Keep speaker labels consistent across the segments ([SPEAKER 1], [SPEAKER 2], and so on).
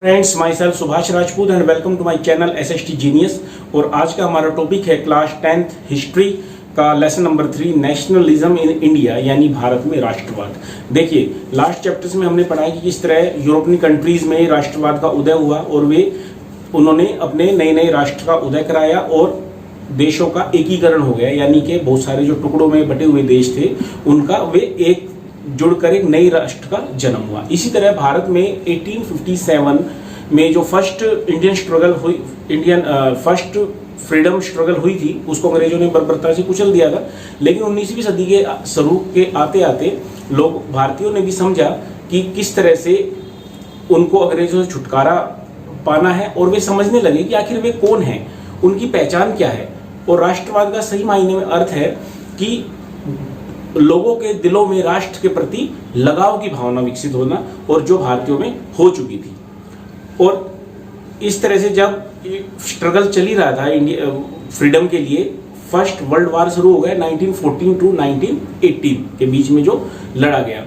[SPEAKER 1] Friends, myself Subhash Rajput and welcome to my channel SST genius. और आज का हमारा टॉपिक है क्लास 10th हिस्ट्री का lesson number 3 nationalism in India, यानी भारत में राष्ट्रवाद। देखिए, लास्ट चैप्टर्स में हमने पढ़ा कि किस तरह यूरोपियन कंट्रीज में राष्ट्रवाद का उदय हुआ और उन्होंने अपने नए नए राष्ट्र का उदय कराया और देशों का एकीकरण हो गया, यानी कि बहुत सारे जो टुकड़ों में बटे हुए देश थे उनका वे एक जुड़कर एक नई राष्ट्र का जन्म हुआ। इसी तरह भारत में 1857 में जो फर्स्ट इंडियन स्ट्रगल हुई, फर्स्ट फ्रीडम स्ट्रगल हुई थी, उसको अंग्रेजों ने बर्बरता से कुचल दिया था। लेकिन 19वीं सदी के शुरू के आते आते लोग भारतीयों ने भी समझा कि किस तरह से उनको अंग्रेजों से छुटकारा पाना है और वे समझने लगे कि आखिर वे कौन हैं, उनकी पहचान क्या है। और राष्ट्रवाद का सही मायने में अर्थ है कि लोगों के दिलों में राष्ट्र के प्रति लगाव की भावना विकसित होना, और जो भारतीयों में हो चुकी थी। और इस तरह से जब स्ट्रगल चल ही रहा था इंडिया फ्रीडम के लिए, फर्स्ट वर्ल्ड वार शुरू हो गया 1914 टू 1918 के बीच में जो लड़ा गया।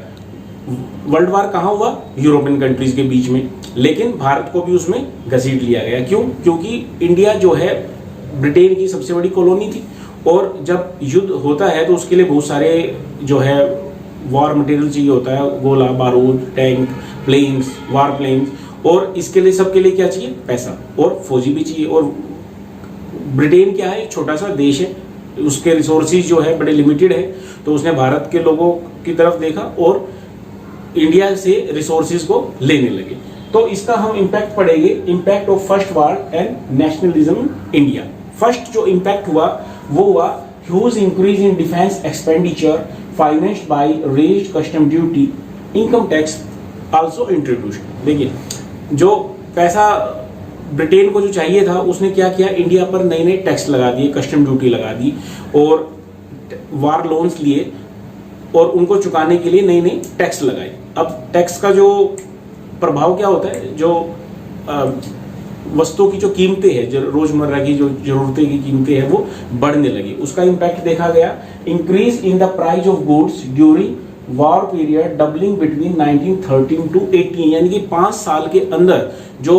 [SPEAKER 1] वर्ल्ड वार कहाँ हुआ? यूरोपियन कंट्रीज के बीच में, लेकिन भारत को भी उसमें घसीट लिया गया। क्यों? क्योंकि इंडिया जो है ब्रिटेन की सबसे बड़ी कॉलोनी थी, और जब युद्ध होता है तो उसके लिए बहुत सारे जो है वॉर मटेरियल चाहिए होता है, गोला बारूद, टैंक, प्लेन्स, वार प्लेन्स, और इसके लिए सबके लिए क्या चाहिए? पैसा, और फौजी भी चाहिए। और ब्रिटेन क्या है? एक छोटा सा देश है, उसके रिसोर्सेज जो है बड़े लिमिटेड है, तो उसने भारत के लोगों की तरफ देखा और इंडिया से रिसोर्सेज को लेने लगे। तो इसका हम इम्पैक्ट पढ़ेंगे, impact of first war and nationalism India. First जो इम्पैक्ट हुआ वो हुआ huge increase in defence expenditure financed by raised custom duty, income tax also introduced. देखिए, जो पैसा ब्रिटेन को जो चाहिए था उसने क्या किया? इंडिया पर नए नए टैक्स लगा दिए, कस्टम ड्यूटी लगा दी, और वार लोन्स लिए और उनको चुकाने के लिए नई नई टैक्स लगाए। अब टैक्स का जो प्रभाव क्या होता है? जो वस्तुओं की जो कीमतें हैं, जो रोजमर्रा की जो जरूरतें की कीमतें हैं, वो बढ़ने लगी। उसका इम्पैक्ट देखा गया। Increase in the price of goods during war period doubling between 1913 to 18, यानी कि 5 साल के अंदर जो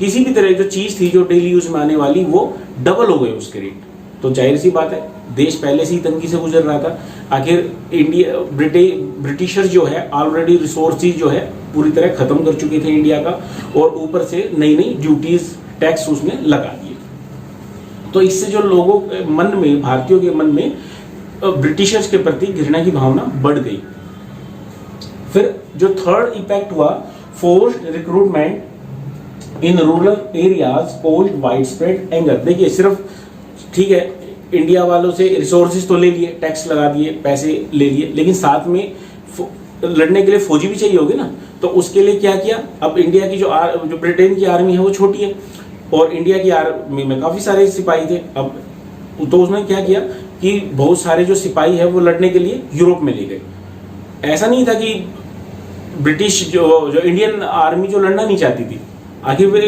[SPEAKER 1] किसी भी तरह जो चीज थी जो डेली यूज में आने वाली, वो डबल हो गए उसके रेट। तो जाहिर सी बात है, देश पहले से ही तंगी से गुजर रहा था। आखिर ब्रिटिशर्स जो है ऑलरेडी रिसोर्सेज जो है पूरी तरह खत्म कर चुके थे इंडिया का, और ऊपर से नई नई ड्यूटीज, टैक्स उसने लगा दिए। तो इससे जो लोगों के मन में, भारतीयों के मन में ब्रिटिशर्स के प्रति घृणा की भावना बढ़ गई। फिर जो थर्ड इम्पैक्ट हुआ, forced recruitment in rural areas cold wide spread anger. देखिए, सिर्फ ठीक है, इंडिया वालों से रिसोर्सेज तो ले लिए, टैक्स लगा दिए, पैसे ले लिए, लेकिन साथ में लड़ने के लिए फौजी भी चाहिए होगी ना। तो उसके लिए क्या किया? अब इंडिया की जो ब्रिटेन की आर्मी है वो छोटी है, और इंडिया की आर्मी में काफी सारे सिपाही थे। अब तो उसने क्या किया कि बहुत सारे जो सिपाही है वो लड़ने के लिए यूरोप में ले गए। ऐसा नहीं था कि ब्रिटिश जो इंडियन आर्मी जो लड़ना नहीं चाहती थी, आखिर वे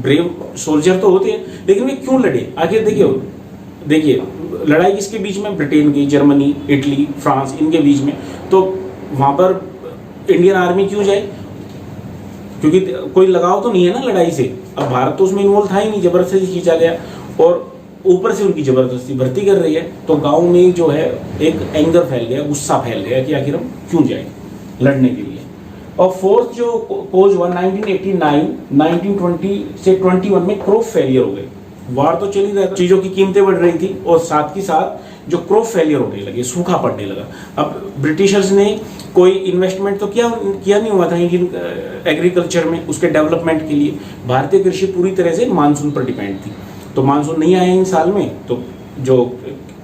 [SPEAKER 1] ब्रेव सोल्जर तो होते हैं, लेकिन वे क्यों लड़े? आखिर देखिए लड़ाई किसके बीच में? ब्रिटेन की, जर्मनी, इटली, फ्रांस, इनके बीच में। तो वहां पर इंडियन आर्मी क्यों जाए? क्योंकि कोई लगाव तो नहीं है ना लड़ाई से। अब भारत तो उसमें इन्वॉल्व था ही नहीं, जबरदस्ती खींचा गया, और ऊपर से उनकी जबरदस्ती भर्ती कर रही है। तो गांव में जो है एक एंगर फैल गया, गुस्सा फैल गया कि आखिर हम क्यों जाए लड़ने के लिए। और फोर्थ जो कोज हुआ 1989, 1920 से 21 में क्रॉप फेलियर हो गए। वार तो चल ही रहा था, चीजों की कीमतें बढ़ रही थी, और साथ ही साथ जो क्रॉप फेलियर होने लगे, सूखा पड़ने लगा। अब ब्रिटिशर्स ने कोई इन्वेस्टमेंट तो किया नहीं हुआ था इंडियन एग्रीकल्चर में, उसके डेवलपमेंट के लिए। भारतीय कृषि पूरी तरह से मानसून पर डिपेंड थी, तो मानसून नहीं आया इन साल में, तो जो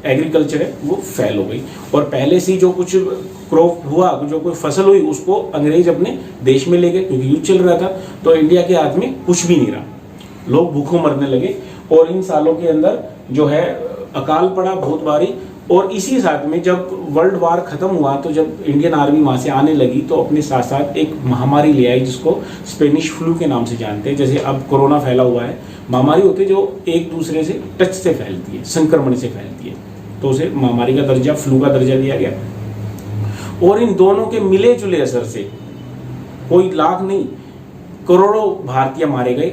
[SPEAKER 1] एग्रीकल्चर है वो फेल हो गई। और पहले से जो कुछ क्रॉप हुआ, जो कोई फसल हुई, उसको अंग्रेज अपने देश में ले गए, क्योंकि युद्ध चल रहा था। तो इंडिया के हाथ में कुछ भी नहीं रहा, लोग भूखों मरने लगे। और इन सालों के अंदर जो है अकाल पड़ा बहुत भारी। और इसी साथ में जब वर्ल्ड वार खत्म हुआ, तो जब इंडियन आर्मी वहां से आने लगी, तो अपने साथ साथ एक महामारी ले आई जिसको स्पेनिश फ्लू के नाम से जानते हैं। जैसे अब कोरोना फैला हुआ है, महामारी होती है जो एक दूसरे से टच से फैलती है, संक्रमण से फैलती है, तो उसे महामारी का दर्जा, फ्लू का दर्जा दिया गया। और इन दोनों के मिले जुले असर से कोई लाख नहीं, करोड़ों भारतीय मारे गए।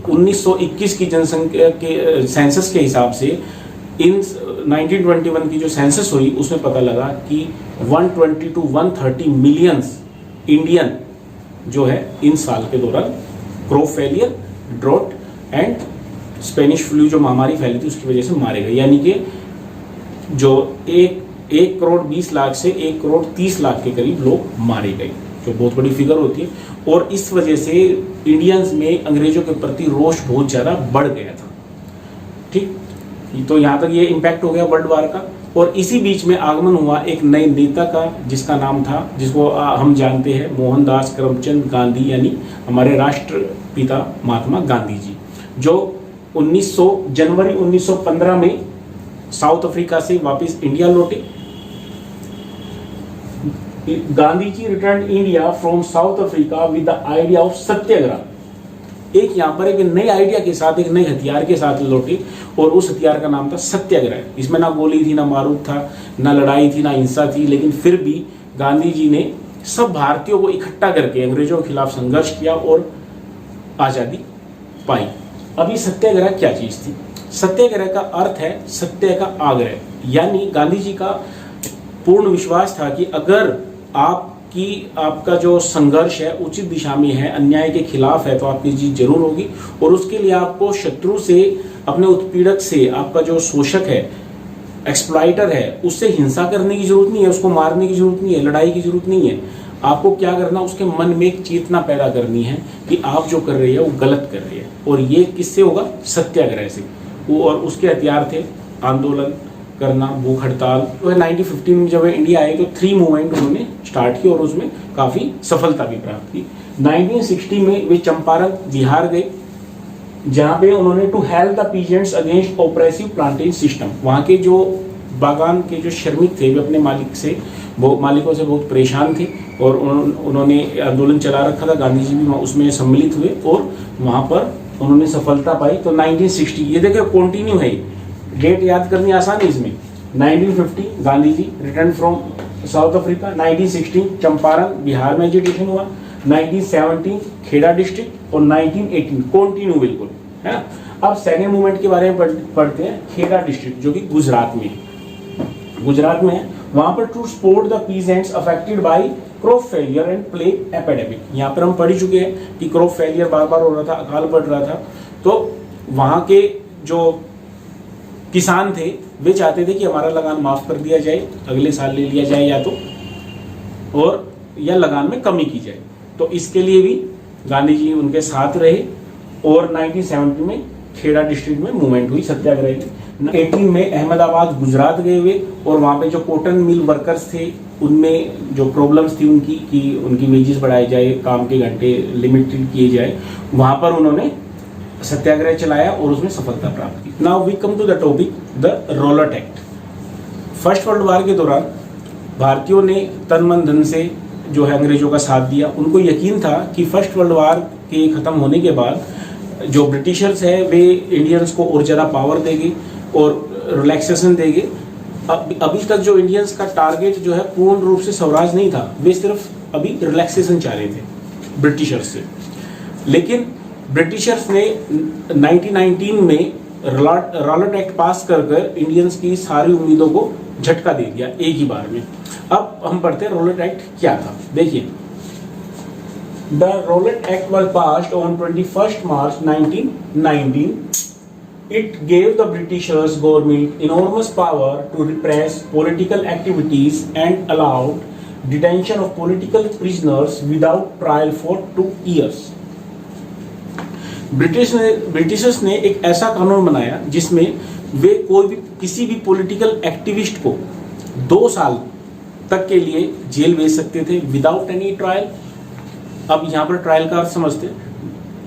[SPEAKER 1] 1921 की जनसंख्या के सेंसस के हिसाब से इन 1921 की जो सेंसस हुई उसमें पता लगा कि 120 to 130 मिलियंस इंडियन जो है इन साल के दौरान crop failure, drought and Spanish flu जो महामारी फैली थी उसकी वजह से मारे गए। यानी कि जो 1 करोड़ 20 लाख से 1 करोड़ 30 लाख के करीब लोग मारे गए, जो बहुत बड़ी फिगर होती है। और इस वजह से इंडियंस में अंग्रेजों के प्रति रोष बहुत ज़्यादा बढ़ गया था। ठीक, तो यहाँ तक ये इम्पैक्ट हो गया वर्ल्ड वार का। और इसी बीच में आगमन हुआ एक नए नेता का जिसका नाम था, जिसको हम जानते हैं मोहनदास करमचंद गांधी, यानी हमारे राष्ट्रपिता महात्मा गांधी जी, जो जनवरी 1915 में साउथ अफ्रीका से वापस इंडिया लौटे। Gandhi ji return India from South Africa with the idea of satyagraha. एक यहाँ पर एक नए आइडिया के साथ, एक नए हथियार के साथ लौटे और उस हथियार का नाम था सत्याग्रह। इसमें ना गोली थी, ना बारूद था, ना लड़ाई थी, ना हिंसा थी, लेकिन फिर भी गांधी जी ने सब भारतीयों को इकट्ठा करके अंग्रेजों के खिलाफ संघर्ष किया और आजादी पाई। अभी सत्याग्रह क्या चीज थी? सत्याग्रह का अर्थ है सत्य का आग्रह, यानी गांधी जी का पूर्ण विश्वास था कि अगर आपका जो संघर्ष है उचित दिशा में है, अन्याय के खिलाफ है, तो आपकी जीत जरूर होगी। और उसके लिए आपको शत्रु से, अपने उत्पीड़क से, आपका जो शोषक है, एक्सप्लॉइटर है, उससे हिंसा करने की जरूरत नहीं है, उसको मारने की जरूरत नहीं है, लड़ाई की जरूरत नहीं है। आपको क्या करना, उसके मन में एक चेतना पैदा करनी है कि आप जो कर रहे हैं वो गलत कर रहे हैं। और ये किससे होगा? सत्याग्रह से। और उसके हथियार थे आंदोलन करना, भूख हड़ताल। 1915 में जब इंडिया आए तो 3 मूवमेंट उन्होंने स्टार्ट की और उसमें काफी सफलता भी प्राप्त की। 1960 में वे चंपारण बिहार गए, जहां पे उन्होंने to help the peasants against oppressive plantation system. वहां के जो बागान के जो श्रमिक थे वे अपने मालिकों से बहुत परेशान थे और उन्होंने आंदोलन चला रखा था। गांधी जी भी उसमें सम्मिलित हुए और वहां पर उन्होंने सफलता पाई। तो 1960, ये देखिए कंटिन्यू है, डेट याद करनी आसान है इसमें। 1950 Gandhi ji return from South Africa, 1916 Champaran Bihar में एजुकेशन हुआ, 1917 खेड़ा डिस्ट्रिक्ट और 1918 कंटिन्यू बिल्कुल है ना। अब सेकेंड मूवमेंट के बारे में पढ़ते हैं। खेड़ा डिस्ट्रिक्ट जो कि गुजरात में है, वहां पर to support the peasants affected by crop failure and plague epidemic. यहाँ पर हम पढ़ चुके हैं कि क्रॉप फेलियर बार बार हो रहा था, अकाल पड़ रहा था, तो वहां के जो किसान थे वे चाहते थे कि हमारा लगान माफ कर दिया जाए, अगले साल ले लिया जाए या लगान में कमी की जाए। तो इसके लिए भी गांधी जी उनके साथ रहे और 1970 में खेड़ा डिस्ट्रिक्ट में मूवमेंट हुई सत्याग्रह की। 18 में अहमदाबाद गुजरात गए हुए और वहां पे जो कॉटन मिल वर्कर्स थे उनमें जो प्रॉब्लम्स थी उनकी, कि उनकी वेजेस बढ़ाए जाए, काम के घंटे लिमिटेड किए जाए, वहां पर उन्होंने सत्याग्रह चलाया और उसमें सफलता प्राप्त की। Now we come to the topic the Rowlatt Act. First World War के दौरान भारतीयों ने तन मन धन से जो है अंग्रेजों का साथ दिया। उनको यकीन था कि फर्स्ट वर्ल्ड वार के खत्म होने के बाद जो ब्रिटिशर्स है वे इंडियंस को और ज़्यादा पावर देंगे और रिलैक्सेशन देंगे। अभी तक जो इंडियंस का टारगेट जो है पूर्ण रूप से स्वराज नहीं था, वे सिर्फ अभी रिलैक्सेशन चाह रहे थे ब्रिटिशर्स से। लेकिन ब्रिटिशर्स ने 1919 में रॉलेट एक्ट पास कर इंडियंस की सारी उम्मीदों को झटका दे दिया एक ही बार में। अब हम पढ़ते हैं रॉलेट एक्ट क्या था। देखिए, the Rowlatt act was passed on 21 March 1919. It gave the Britishers government enormous power to repress political activities and allowed detention of political prisoners without trial for 2 years. Britishers ने एक ऐसा कानून बनाया जिसमें वे किसी भी पॉलिटिकल एक्टिविस्ट को 2 साल तक के लिए जेल भेज सकते थे विदाउट एनी ट्रायल। अब यहाँ पर ट्रायल का अर्थ समझते हैं।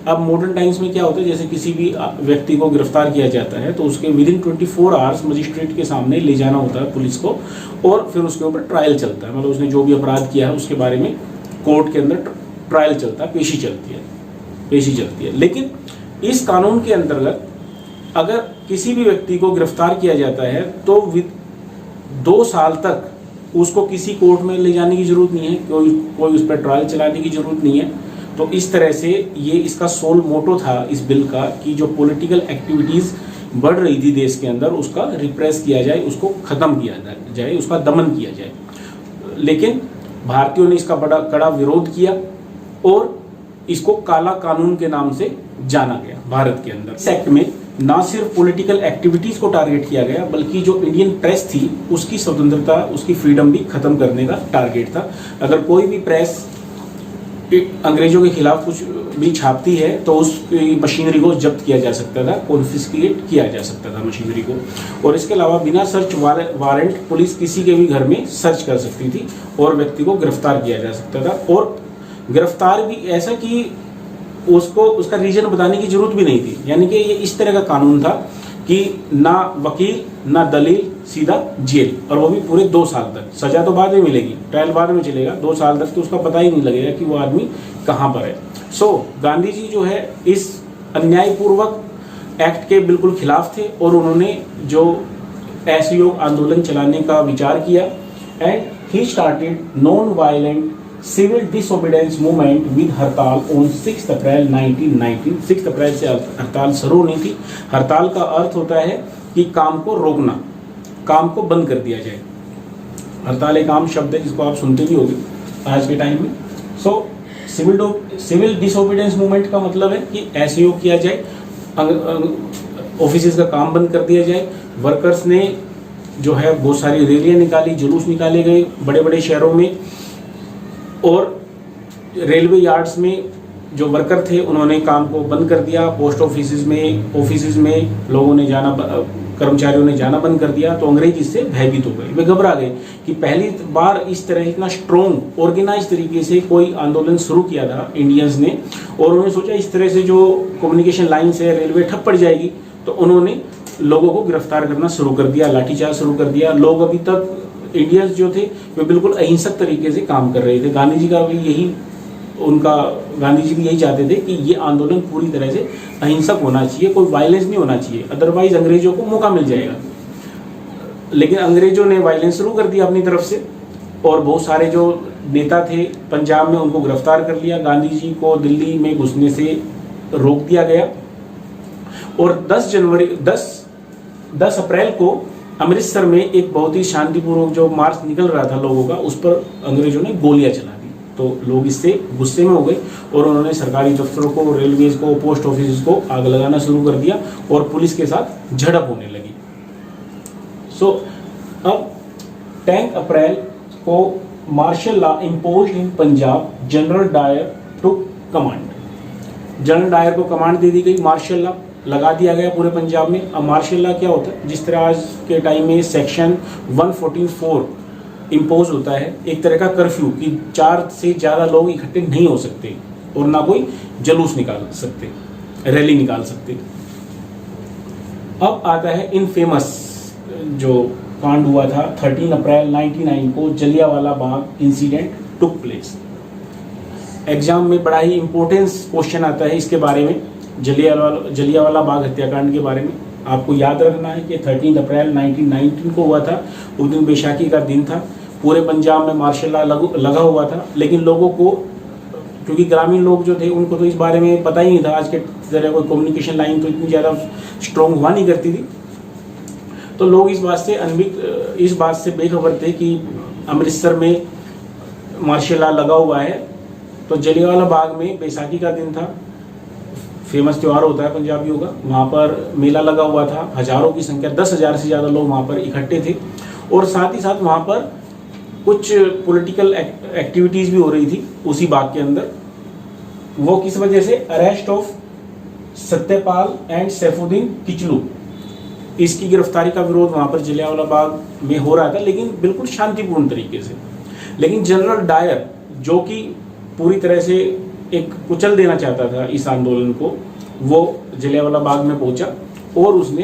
[SPEAKER 1] अब मॉडर्न टाइम्स में क्या होता है, जैसे किसी भी व्यक्ति को गिरफ्तार किया जाता है तो उसके विदिन 24 आवर्स मजिस्ट्रेट के सामने ले जाना होता है पुलिस को और फिर उसके ऊपर ट्रायल चलता है। मतलब उसने जो भी अपराध किया है उसके बारे में कोर्ट के अंदर ट्रायल चलता है, पेशी चलती है। लेकिन इस कानून के अंतर्गत अगर किसी भी व्यक्ति को गिरफ्तार किया जाता है तो 2 साल तक उसको किसी कोर्ट में ले जाने की जरूरत नहीं है, कोई उस पर ट्रायल चलाने की जरूरत नहीं है। तो इस तरह से ये इसका सोल मोटो था इस बिल का कि जो पॉलिटिकल एक्टिविटीज़ बढ़ रही थी देश के अंदर उसका रिप्रेस किया जाए, उसको ख़त्म किया जाए, उसका दमन किया जाए। लेकिन भारतीयों ने इसका बड़ा कड़ा विरोध किया और इसको काला कानून के नाम से जाना गया भारत के अंदर। इस एक्ट में ना सिर्फ पॉलिटिकल एक्टिविटीज़ को टारगेट किया गया बल्कि जो इंडियन प्रेस थी उसकी स्वतंत्रता, उसकी फ्रीडम भी खत्म करने का टारगेट था। अगर कोई भी प्रेस अंग्रेजों के खिलाफ कुछ भी छापती है तो उस मशीनरी को जब्त किया जा सकता था, कॉन्फिस्केट किया जा सकता था मशीनरी को। और इसके अलावा बिना सर्च वारंट पुलिस किसी के भी घर में सर्च कर सकती थी और व्यक्ति को गिरफ्तार किया जा सकता था। और गिरफ्तार भी ऐसा कि उसको उसका रीजन बताने की जरूरत भी नहीं थी। यानी कि ये इस तरह का कानून था कि ना वकील ना दलील, सीधा जेल, और वो भी पूरे 2 साल तक। सजा तो बाद में मिलेगी, ट्रायल बाद में चलेगा, 2 साल तक तो उसका पता ही नहीं लगेगा कि वो आदमी कहाँ पर है। गांधी जी जो है इस अन्यायपूर्वक एक्ट के बिल्कुल खिलाफ थे और उन्होंने जो असहयोग आंदोलन चलाने का विचार किया and he started non violent civil disobedience movement with hartal on 6 April 1919। 6 अप्रैल से हड़ताल शुरू होनी थी। हड़ताल का अर्थ होता है कि काम को रोकना, काम को बंद कर दिया जाए। हड़ताल एक आम शब्द है जिसको आप सुनते भी होंगे आज के टाइम में। सिविल डिसोबीडियंस मूवमेंट का मतलब है कि असहयोग किया जाए, ऑफिस का काम बंद कर दिया जाए। वर्कर्स ने जो है बहुत सारी रैलियां निकाली, जुलूस निकाले गए बड़े बड़े शहरों में, और रेलवे यार्ड्स में जो वर्कर थे उन्होंने काम को बंद कर दिया। पोस्ट ऑफिस में लोगों ने जाना, कर्मचारियों ने जाना बंद कर दिया। तो अंग्रेज इससे भयभीत हो गए, वे घबरा गए कि पहली बार इस तरह इतना स्ट्रॉन्ग ऑर्गेनाइज तरीके से कोई आंदोलन शुरू किया था इंडियंस ने, और उन्होंने सोचा इस तरह से जो कम्युनिकेशन लाइन से रेलवे ठप पड़ जाएगी। तो उन्होंने लोगों को गिरफ्तार करना शुरू कर दिया, लाठीचार्ज शुरू कर दिया। लोग अभी तक इंडियंस जो थे वे बिल्कुल अहिंसक तरीके से काम कर रहे थे। गांधी जी भी यही चाहते थे कि ये आंदोलन पूरी तरह से अहिंसक होना चाहिए, कोई वायलेंस नहीं होना चाहिए, अदरवाइज अंग्रेजों को मौका मिल जाएगा। लेकिन अंग्रेजों ने वायलेंस शुरू कर दिया अपनी तरफ से, और बहुत सारे जो नेता थे पंजाब में उनको गिरफ्तार कर लिया। गांधी जी को दिल्ली में घुसने से रोक दिया गया, और 10 अप्रैल को अमृतसर में एक बहुत ही शांतिपूर्वक जो मार्च निकल रहा था लोगों का, उस पर अंग्रेजों ने गोलियां चला दी। तो लोग इससे गुस्से में हो गए और उन्होंने सरकारी दफ्तरों को, रेलवेज को, पोस्ट ऑफिस को आग लगाना शुरू कर दिया और पुलिस के साथ झड़प होने लगी। अब 10 अप्रैल को martial law imposed in Punjab. General Dyer took command. General Dyer को कमांड दे दी गई, मार्शल लॉ लगा दिया गया पूरे पंजाब में। अब मार्शल लॉ क्या होता है? जिस तरह आज के टाइम में सेक्शन 144 इम्पोज होता है, एक तरह का कर्फ्यू कि 4 से ज़्यादा लोग इकट्ठे नहीं हो सकते और ना कोई जुलूस निकाल सकते, रैली निकाल सकते। अब आता है इनफेमस जो कांड हुआ था 13 अप्रैल 1999 को, Jallianwala Bagh incident took place. Exam में बड़ा ही इंपॉर्टेंस क्वेश्चन आता है इसके बारे में, जलियांवाला बाग हत्याकांड के बारे में। आपको याद रखना है कि 13 अप्रैल 1919 को हुआ था। उस दिन बैसाखी का दिन था। पूरे पंजाब में मार्शल लॉ लगा हुआ था, लेकिन लोगों को, क्योंकि ग्रामीण लोग जो थे उनको तो इस बारे में पता ही नहीं था। आज के तरह कोई कम्युनिकेशन लाइन तो इतनी ज़्यादा स्ट्रॉन्ग हुआ नहीं करती थी। तो लोग इस बात से बेखबर थे कि अमृतसर में मार्शल लॉ लगा हुआ है। तो जलियांवाला बाग में बैसाखी का दिन था, फेमस त्यौहार होता है पंजाबियों का। वहाँ पर मेला लगा हुआ था, हजारों की संख्या, 10,000 से ज़्यादा लोग वहाँ पर इकट्ठे थे। और साथ ही साथ वहाँ पर कुछ पॉलिटिकल एक्टिविटीज़ भी हो रही थी उसी बाग के अंदर। वो किस वजह से? Arrest of Satyapal and Saifuddin Kitchlew, इसकी गिरफ्तारी का विरोध वहाँ पर जलियांवाला बाग में हो रहा था, लेकिन बिल्कुल शांतिपूर्ण तरीके से। लेकिन जनरल डायर जो कि पूरी तरह से एक कुचल देना चाहता था इस आंदोलन को, वो जलियांवाला बाग में पहुंचा और उसने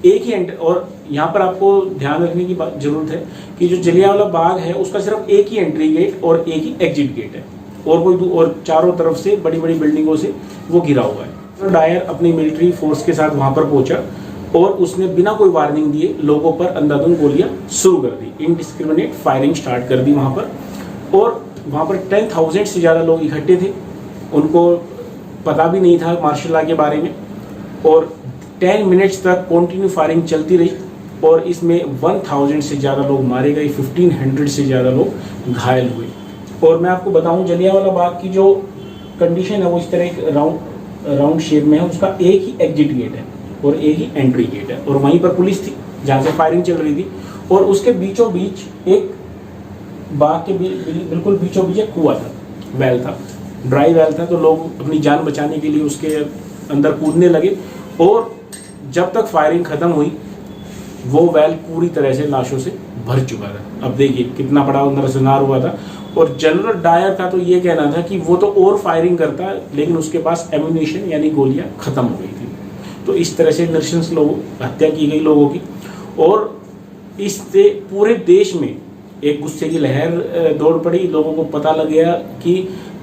[SPEAKER 1] एक ही और यहाँ पर आपको ध्यान रखने की जरूरत है कि जो जलियांवाला बाग है उसका सिर्फ एक ही एंट्री गेट और एक ही एग्जिट गेट है, और चारों तरफ से बड़ी बड़ी बिल्डिंगों से वो घिरा हुआ है। डायर अपनी मिलिट्री फोर्स के साथ वहां पर पहुंचा और उसने बिना कोई वार्निंग दिए लोगों पर अंधाधुंध गोलियां शुरू कर दी, इनडिस्क्रिमिनेट फायरिंग स्टार्ट कर दी वहां पर। और वहां पर 10,000 से ज़्यादा लोग इकट्ठे थे उनको पता भी नहीं था मार्शल लॉ के बारे में, और 10 मिनट्स तक कंटिन्यू फायरिंग चलती रही और इसमें 1000 से ज़्यादा लोग मारे गए, 1500 से ज़्यादा लोग घायल हुए। और मैं आपको बताऊं, जलियांवाला बाग की जो कंडीशन है वो इस तरह एक राउंड शेप में है। उसका एक ही एग्जिट गेट है और एक ही एंट्री गेट है, और वहीं पर पुलिस थी जहाँ से फायरिंग चल रही थी, और उसके बीचों बीच एक बाग के बिल्कुल बीचों बीच एक कुआं था, वेल था, ड्राई वेल था। तो लोग अपनी जान बचाने के लिए उसके अंदर कूदने लगे, और जब तक फायरिंग खत्म हुई वो वेल पूरी तरह से लाशों से भर चुका था। अब देखिए कितना बड़ा नरसंहार हुआ था। और जनरल डायर का तो ये कहना था कि वो तो और फायरिंग करता, लेकिन उसके पास एम्यूनिशन यानी गोलियां खत्म हो गई थी। तो इस तरह से नृशंस हत्या की गई लोगों की, और इससे पूरे देश में एक गुस्से की लहर दौड़ पड़ी। लोगों को पता लग गया कि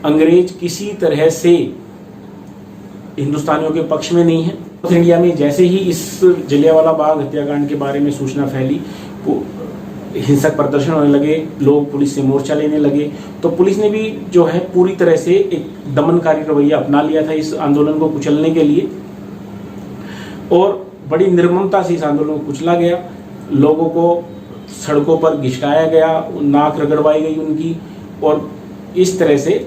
[SPEAKER 1] अंग्रेज किसी तरह से हिंदुस्तानियों के पक्ष में नहीं है। इंडिया में जैसे ही इस जलियांवाला बाग हत्याकांड के बारे में सूचना फैली, हिंसक प्रदर्शन होने लगे, लोग पुलिस से मोर्चा लेने लगे, तो पुलिस ने भी जो है पूरी तरह से एक दमनकारी रवैया अपना लिया था इस आंदोलन को कुचलने के लिए, और बड़ी निर्ममता से इस आंदोलन को कुचला गया। लोगों को सड़कों पर घिसकाया गया, नाक रगड़वाई गई उनकी, और इस तरह से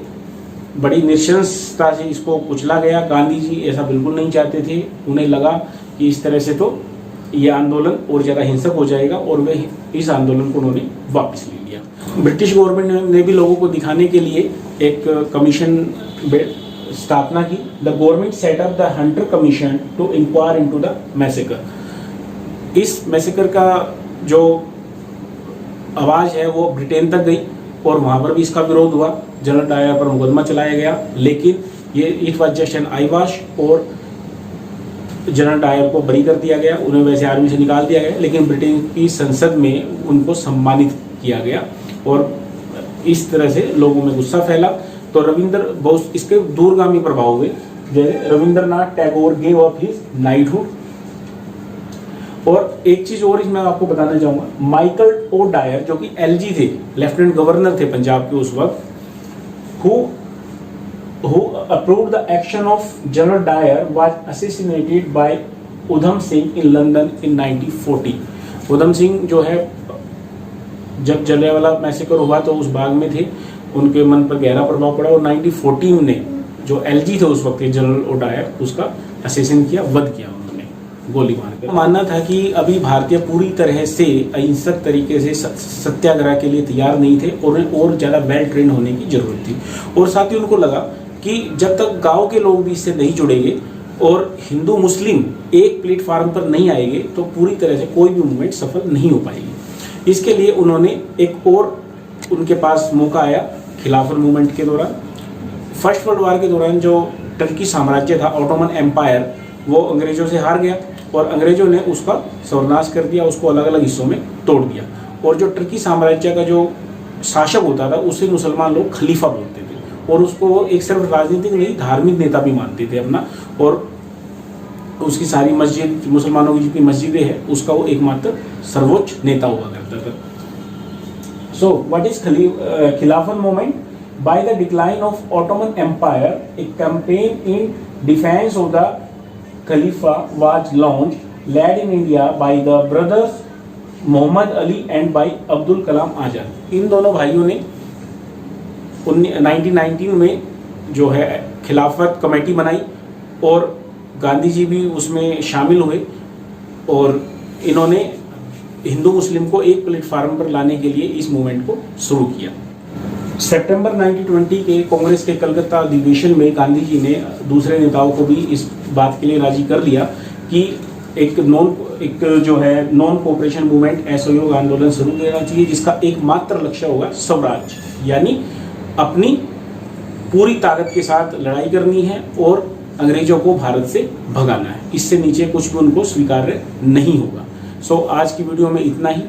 [SPEAKER 1] बड़ी नृशंसता से इसको कुचला गया। गांधी जी ऐसा बिल्कुल नहीं चाहते थे, उन्हें लगा कि इस तरह से तो ये आंदोलन और ज़्यादा हिंसक हो जाएगा, और वे इस आंदोलन को उन्होंने वापस ले लिया। ब्रिटिश गवर्नमेंट ने भी लोगों को दिखाने के लिए एक कमीशन स्थापना की। The government set up the Hunter Commission to inquire into the massacre. इस मैसेकर का जो आवाज़ है वो ब्रिटेन तक गई, और वहाँ पर भी इसका विरोध हुआ। जनरल डायर पर मुकदमा चलाया गया, लेकिन ये it was just an I wash, और जनरल डायर को बरी कर दिया गया। उन्हें वैसे आर्मी से निकाल दिया गया, लेकिन ब्रिटेन की संसद में उनको सम्मानित किया गया, और इस तरह से लोगों में गुस्सा फैला। तो रविंद्र बहुत इसके दूरगामी प्रभाव हुए। जैसे Rabindranath Tagore gave up his knighthood. और एक चीज और इसमें आपको बताना चाहूंगा, माइकल ओ डायर जो कि एलजी थे, लेफ्टिनेंट गवर्नर थे पंजाब के उस वक्त, who approved the action of General Dyer was assassinated by Udham Singh in London in 1940। Udham Singh जो है जब जलियांवाला मैसेकर हुआ तो उस बाग में थे, उनके मन पर गहरा प्रभाव पड़ा, और 1914 ने जो एलजी थे उस वक्त जनरल ओ डायर, उसका असेसिन किया, वध किया उन्होंने गोली मारकर। मानना था कि अभी भारतीय पूरी तरह से अहिंसक तरीके से सत्याग्रह के लिए तैयार नहीं थे, और उन्हें और ज़्यादा वेल ट्रेन होने की जरूरत थी। और साथ ही उनको लगा कि जब तक गांव के लोग भी इससे नहीं जुड़ेंगे और हिंदू मुस्लिम एक प्लेटफार्म पर नहीं आएंगे, तो पूरी तरह से कोई भी मूवमेंट सफल नहीं हो पाएगी। इसके लिए उन्होंने एक और उनके पास मौका आया खिलाफत मूवमेंट के दौरान। फर्स्ट वर्ल्ड वॉर के दौरान जो टर्की साम्राज्य था, ऑटोमन एम्पायर, वो अंग्रेजों से हार गया, और अंग्रेजों ने उसका सर्वनाश कर दिया, उसको अलग अलग हिस्सों में तोड़ दिया। और जो टर्की साम्राज्य का जो शासक होता था, उसे मुसलमान लोग खलीफा बोलते थे, और उसको वो एक सिर्फ राजनीतिक नहीं धार्मिक नेता भी मानते थे अपना, और उसकी सारी मस्जिद, मुसलमानों की जितनी मस्जिदें हैं, उसका वो एकमात्र सर्वोच्च नेता हुआ करता था। So what is Khilafat movement? By the decline of Ottoman Empire, a campaign in defence of the Khalifa was launched, led in India by the brothers Muhammad Ali and by Abdul Kalam Azad। इन दोनों भाइयों ने 1919 में जो है खिलाफत committee बनाई, और गांधी जी भी उसमें शामिल हुए, और इन्होंने हिंदू मुस्लिम को एक प्लेटफार्म पर लाने के लिए इस मूवमेंट को शुरू किया। सितंबर 1920 के कांग्रेस के कलकत्ता अधिवेशन में गांधी जी ने दूसरे नेताओं को भी इस बात के लिए राजी कर लिया कि एक जो है नॉन कोऑपरेशन मूवमेंट, असहयोग आंदोलन शुरू करना चाहिए, जिसका एकमात्र लक्ष्य होगा स्वराज, यानी अपनी पूरी ताकत के साथ लड़ाई करनी है और अंग्रेजों को भारत से भगाना है। इससे नीचे कुछ भी उनको स्वीकार्य नहीं होगा। सो आज की वीडियो में इतना ही।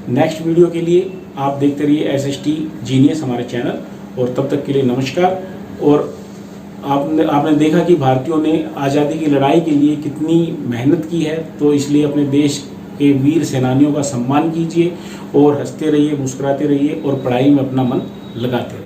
[SPEAKER 1] नेक्स्ट वीडियो के लिए आप देखते रहिए SST जीनियस हमारे चैनल, और तब तक के लिए नमस्कार। और आपने देखा कि भारतीयों ने आज़ादी की लड़ाई के लिए कितनी मेहनत की है, तो इसलिए अपने देश के वीर सेनानियों का सम्मान कीजिए, और हंसते रहिए, मुस्कुराते रहिए, और पढ़ाई में अपना मन लगाते रहिए।